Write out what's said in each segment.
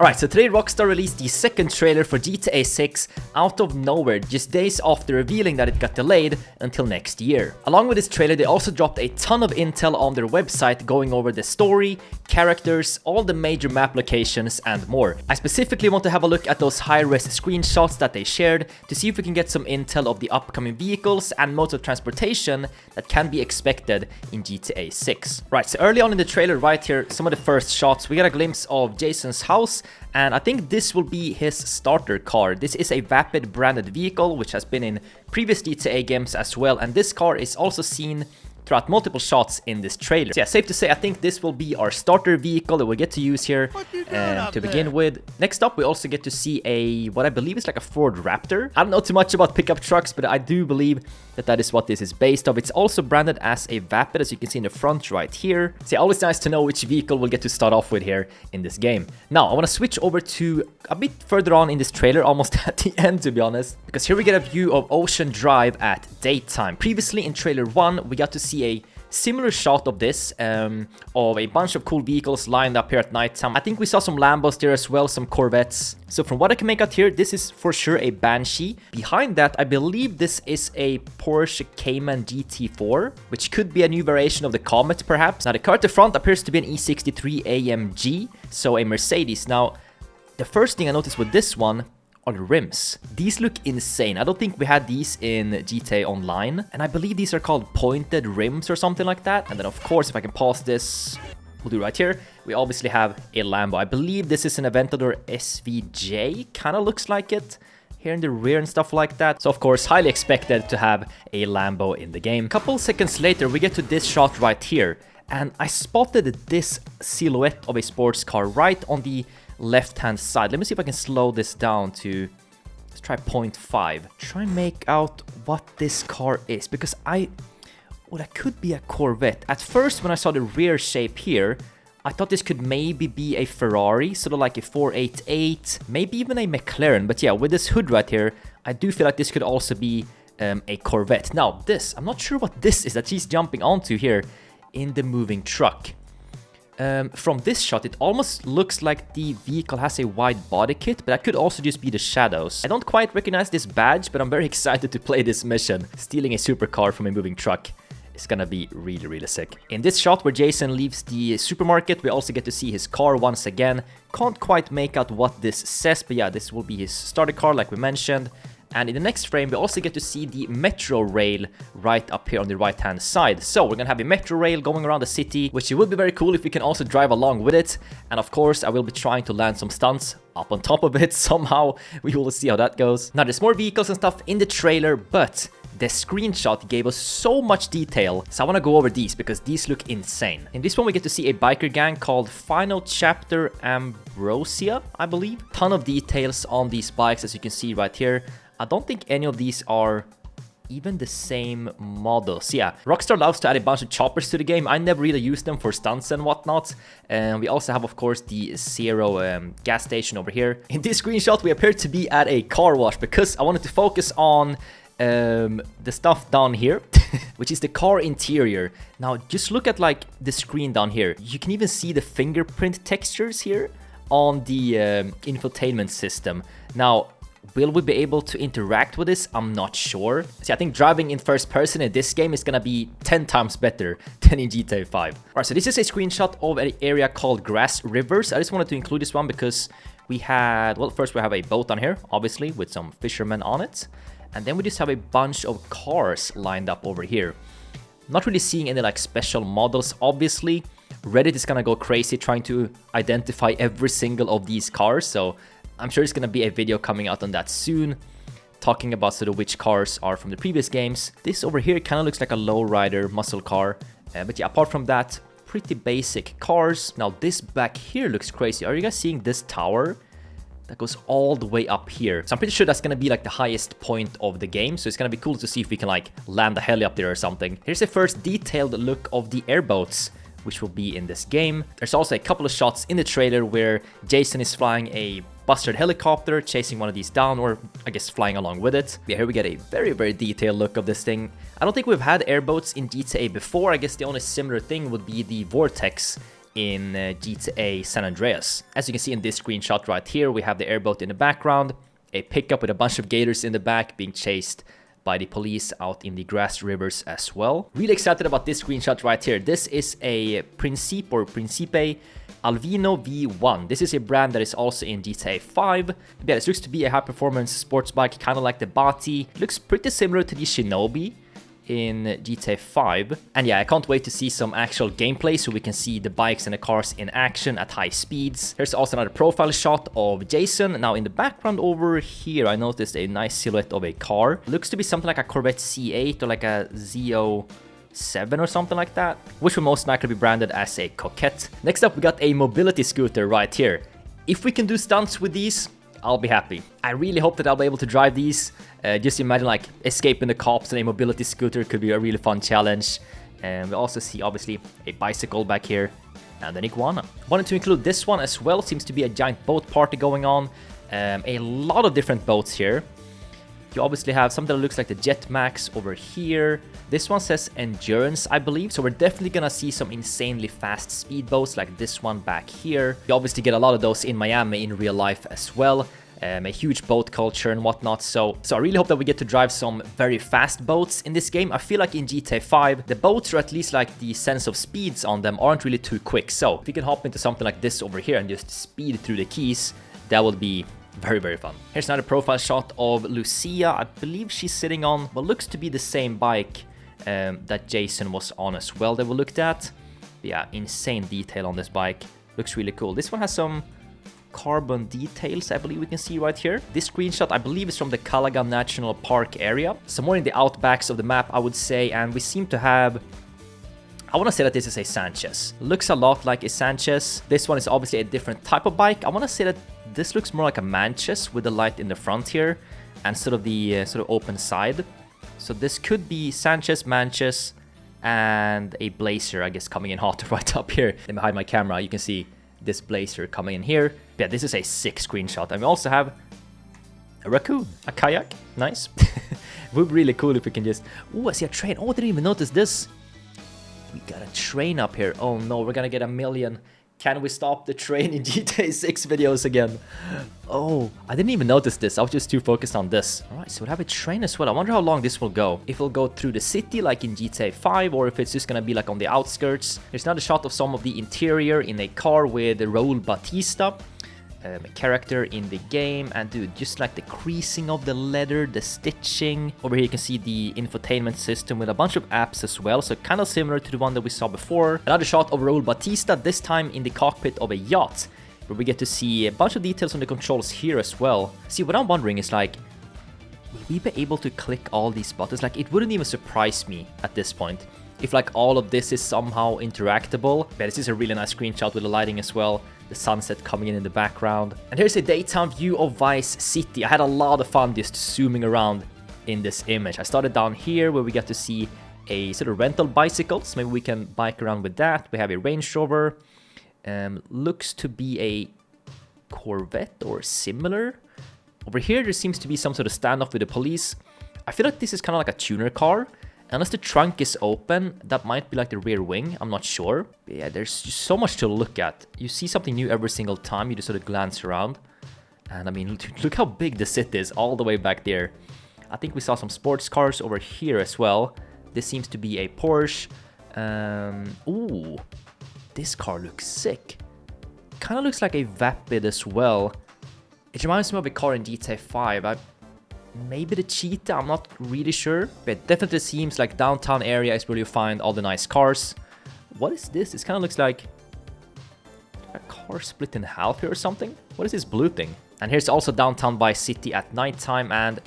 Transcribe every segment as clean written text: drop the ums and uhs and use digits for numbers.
Alright, so today Rockstar released the second trailer for GTA 6 out of nowhere, just days after revealing that it got delayed until next year. Along with this trailer, they also dropped a ton of intel on their website going over the story, characters, all the major map locations, and more. I specifically want to have a look at those high-res screenshots that they shared to see if we can get some intel of the upcoming vehicles and modes of transportation that can be expected in GTA 6. Right, so early on in the trailer right here, some of the first shots, we got a glimpse of Jason's house. And I think this will be his starter car. This is a Vapid branded vehicle, which has been in previous GTA games as well. And this car is also seen throughout multiple shots in this trailer. So yeah, safe to say, I think this will be our starter vehicle that we'll get to use here to begin with. Next up, we also get to see what I believe is like a Ford Raptor. I don't know too much about pickup trucks, but I do believe that is what this is based off. It's also branded as a Vapid, as you can see in the front right here. So yeah, always nice to know which vehicle we'll get to start off with here in this game. Now, I want to switch over to a bit further on in this trailer, almost at the end to be honest, because here we get a view of Ocean Drive at daytime. Previously in trailer 1, we got to see a similar shot of this, of a bunch of cool vehicles lined up here at nighttime. I think we saw some Lambos there as well, some Corvettes. So from what I can make out here, this is for sure a Banshee. Behind that, I believe this is a Porsche Cayman GT4, which could be a new variation of the Comet perhaps. Now the car at the front appears to be an E63 AMG, so a Mercedes. Now, the first thing I noticed with this one are the rims. These look insane. I don't think we had these in GTA Online, and I believe these are called pointed rims or something like that. And then of course, if I can pause this, we'll do right here, we obviously have a Lambo. I believe this is an Aventador SVJ, kind of looks like it here in the rear and stuff like that. So of course, highly expected to have a Lambo in the game. A couple seconds later, we get to this shot right here, and I spotted this silhouette of a sports car right on the left-hand side. Let me see if I can slow this down to, let's try 0.5. Try and make out what this car is, because well, that could be a Corvette. At first, when I saw the rear shape here, I thought this could maybe be a Ferrari, sort of like a 488, maybe even a McLaren. But yeah, with this hood right here, I do feel like this could also be a Corvette. Now, this, I'm not sure what this is that she's jumping onto here in the moving truck. From this shot, it almost looks like the vehicle has a wide body kit, but that could also just be the shadows. I don't quite recognize this badge, but I'm very excited to play this mission. Stealing a supercar from a moving truck is gonna be really, really sick. In this shot where Jason leaves the supermarket, we also get to see his car once again. Can't quite make out what this says, but yeah, this will be his starter car like we mentioned. And in the next frame, we also get to see the metro rail right up here on the right-hand side. So we're gonna have a metro rail going around the city, which would be very cool if we can also drive along with it. And of course, I will be trying to land some stunts up on top of it somehow. We will see how that goes. Now, there's more vehicles and stuff in the trailer, but the screenshot gave us so much detail, so I want to go over these because these look insane. In this one, we get to see a biker gang called Final Chapter Ambrosia, I believe. Ton of details on these bikes, as you can see right here. I don't think any of these are even the same models. Yeah, Rockstar loves to add a bunch of choppers to the game. I never really use them for stunts and whatnot. And we also have, of course, the Zero gas station over here. In this screenshot, we appear to be at a car wash because I wanted to focus on the stuff down here, which is the car interior. Now, just look at like the screen down here. You can even see the fingerprint textures here on the infotainment system. Now, will we be able to interact with this? I'm not sure. See, I think driving in first person in this game is gonna be 10 times better than in GTA 5. Alright, so this is a screenshot of an area called Grass Rivers. I just wanted to include this one because we had, well, first we have a boat on here, obviously, with some fishermen on it. And then we just have a bunch of cars lined up over here. Not really seeing any like special models, obviously. Reddit is gonna go crazy trying to identify every single of these cars, so I'm sure there's gonna be a video coming out on that soon, talking about sort of which cars are from the previous games. This over here kind of looks like a lowrider muscle car, but yeah, apart from that, pretty basic cars. Now this back here looks crazy. Are you guys seeing this tower that goes all the way up here? So I'm pretty sure that's gonna be like the highest point of the game, so it's gonna be cool to see if we can like land a heli up there or something. Here's the first detailed look of the airboats, which will be in this game. There's also a couple of shots in the trailer where Jason is flying a Buster helicopter, chasing one of these down, or I guess flying along with it. Yeah, here we get a very, very detailed look of this thing. I don't think we've had airboats in GTA before. I guess the only similar thing would be the Vortex in GTA San Andreas. As you can see in this screenshot right here, we have the airboat in the background, a pickup with a bunch of gators in the back being chased by the police out in the grass rivers as well. Really excited about this screenshot right here. This is a Principe Alvino V1. This is a brand that is also in GTA 5. Yeah, this looks to be a high-performance sports bike, kind of like the Bati. Looks pretty similar to the Shinobi in GTA 5. And yeah, I can't wait to see some actual gameplay so we can see the bikes and the cars in action at high speeds. Here's also another profile shot of Jason. Now in the background over here, I noticed a nice silhouette of a car. Looks to be something like a Corvette C8 or like a Z07 or something like that, which will most likely be branded as a Coquette. Next up, we got a mobility scooter right here. If we can do stunts with these, I'll be happy. I really hope that I'll be able to drive these. Just imagine like escaping the cops on a mobility scooter could be a really fun challenge. And we also see obviously a bicycle back here and an iguana. Wanted to include this one as well. Seems to be a giant boat party going on. A lot of different boats here. You obviously have something that looks like the Jetmax over here. This one says Endurance, I believe. So we're definitely gonna see some insanely fast speedboats like this one back here. You obviously get a lot of those in Miami in real life as well. A huge boat culture and whatnot. So I really hope that we get to drive some very fast boats in this game. I feel like in GTA 5, the boats, or at least like the sense of speeds on them, aren't really too quick. So if we can hop into something like this over here and just speed through the keys, that would be very, very fun. Here's another profile shot of Lucia. I believe she's sitting on what looks to be the same bike that Jason was on as well that we looked at. But yeah, insane detail on this bike. Looks really cool. This one has some carbon details, I believe we can see right here. This screenshot, I believe, is from the Calagan National Park area. So more in the outbacks of the map, I would say. And we seem to have... I want to say that this is a Sanchez. Looks a lot like a Sanchez. This one is obviously a different type of bike. I want to say that this looks more like a Manches with the light in the front here and sort of the sort of open side. So this could be Sanchez, Manches, and a Blazer, I guess, coming in hot right up here. Let me hide my camera. You can see this Blazer coming in here. Yeah, this is a sick screenshot. And we also have a raccoon, a kayak. Nice. It would be really cool if we can just... Oh, I see a train. Oh, I didn't even notice this. We got a train up here. Oh no, we're gonna get 1 million. Can we stop the train in GTA 6 videos again? Oh, I didn't even notice this. I was just too focused on this. Alright, so we'll have a train as well. I wonder how long this will go. If it'll go through the city like in GTA 5 or if it's just gonna be like on the outskirts. There's another shot of some of the interior in a car with Raul Batista. A character in the game, and dude, just like the creasing of the leather, the stitching. Over here you can see the infotainment system with a bunch of apps as well, so kind of similar to the one that we saw before. Another shot of Raul Batista, this time in the cockpit of a yacht, where we get to see a bunch of details on the controls here as well. See, what I'm wondering is like, will we be able to click all these buttons? Like, it wouldn't even surprise me at this point if like all of this is somehow interactable. But this is a really nice screenshot with the lighting as well. The sunset coming in the background. And here's a daytime view of Vice City. I had a lot of fun just zooming around in this image. I started down here where we get to see a sort of rental bicycles. Maybe we can bike around with that. We have a Range Rover. Looks to be a Corvette or similar. Over here there seems to be some sort of standoff with the police. I feel like this is kind of like a tuner car. Unless the trunk is open, that might be like the rear wing, I'm not sure. But yeah, there's just so much to look at. You see something new every single time, you just sort of glance around. And I mean, look how big the city is all the way back there. I think we saw some sports cars over here as well. This seems to be a Porsche. Ooh, this car looks sick. Kind of looks like a Vapid as well. It reminds me of a car in GTA 5. Maybe the Cheetah, I'm not really sure. But it definitely seems like downtown area is where you find all the nice cars. What is this? This kind of looks like a car split in half here or something. What is this blue thing? And here's also downtown Vice City at nighttime. And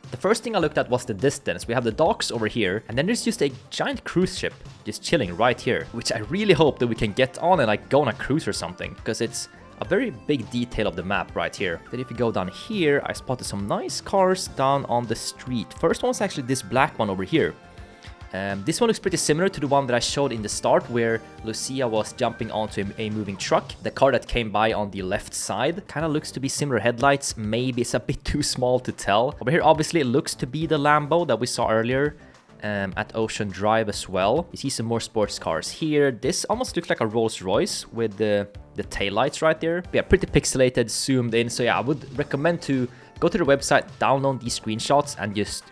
the first thing I looked at was the distance. We have the docks over here. And then there's just a giant cruise ship just chilling right here. Which I really hope that we can get on and like go on a cruise or something. Because it's a very big detail of the map right here. Then if you go down here, I spotted some nice cars down on the street. First one's actually this black one over here. This one looks pretty similar to the one that I showed in the start where Lucia was jumping onto a moving truck. The car that came by on the left side kind of looks to be similar headlights. Maybe it's a bit too small to tell. Over here obviously it looks to be the Lambo that we saw earlier. at Ocean Drive as well. You see some more sports cars here. This almost looks like a Rolls-Royce with the taillights right there. But yeah, pretty pixelated, zoomed in. So yeah, I would recommend to go to the website, download these screenshots, and just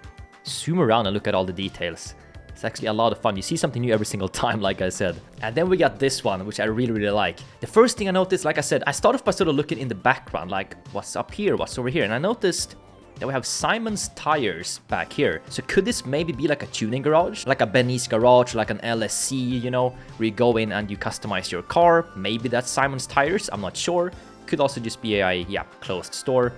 zoom around and look at all the details. It's actually a lot of fun. You see something new every single time, like I said. And then we got this one, which I really, really like. The first thing I noticed, like I said, I started off by sort of looking in the background, like what's up here, what's over here. And I noticed that we have Simon's tires back here. So could this maybe be like a tuning garage? Like a Benny's garage, like an LSC, you know, where you go in and you customize your car. Maybe that's Simon's tires, I'm not sure. Could also just be a, yeah, closed store.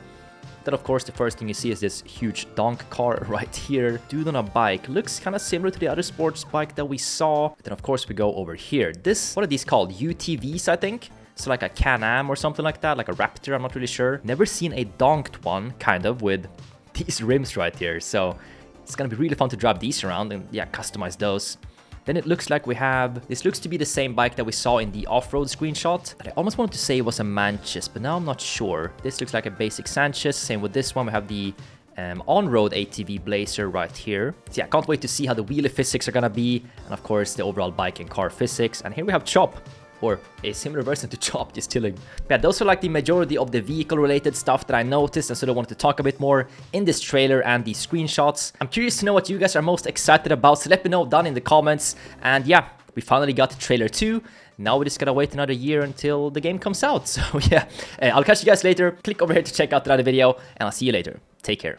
Then, of course, the first thing you see is this huge donk car right here. Dude on a bike. Looks kind of similar to the other sports bike that we saw. But then, of course, we go over here. This, what are these called? UTVs, I think? So like a Can-Am or something like that. Like a Raptor, I'm not really sure. Never seen a donked one, kind of, with these rims right here. So it's going to be really fun to drive these around and, yeah, customize those. Then it looks like we have, this looks to be the same bike that we saw in the off-road screenshot. I almost wanted to say it was a Manchus, but now I'm not sure. This looks like a basic Sanchez. Same with this one. We have the on-road ATV Blazer right here. So yeah, I can't wait to see how the wheelie physics are gonna be. And of course, the overall bike and car physics. And here we have Chop, or a similar version to Chop, just chilling. Yeah, those are like the majority of the vehicle-related stuff that I noticed and sort of wanted to talk a bit more in this trailer and these screenshots. I'm curious to know what you guys are most excited about, so let me know down in the comments. And yeah, we finally got the trailer 2. Now we just gotta wait another year until the game comes out. So yeah, I'll catch you guys later. Click over here to check out the other video, and I'll see you later. Take care.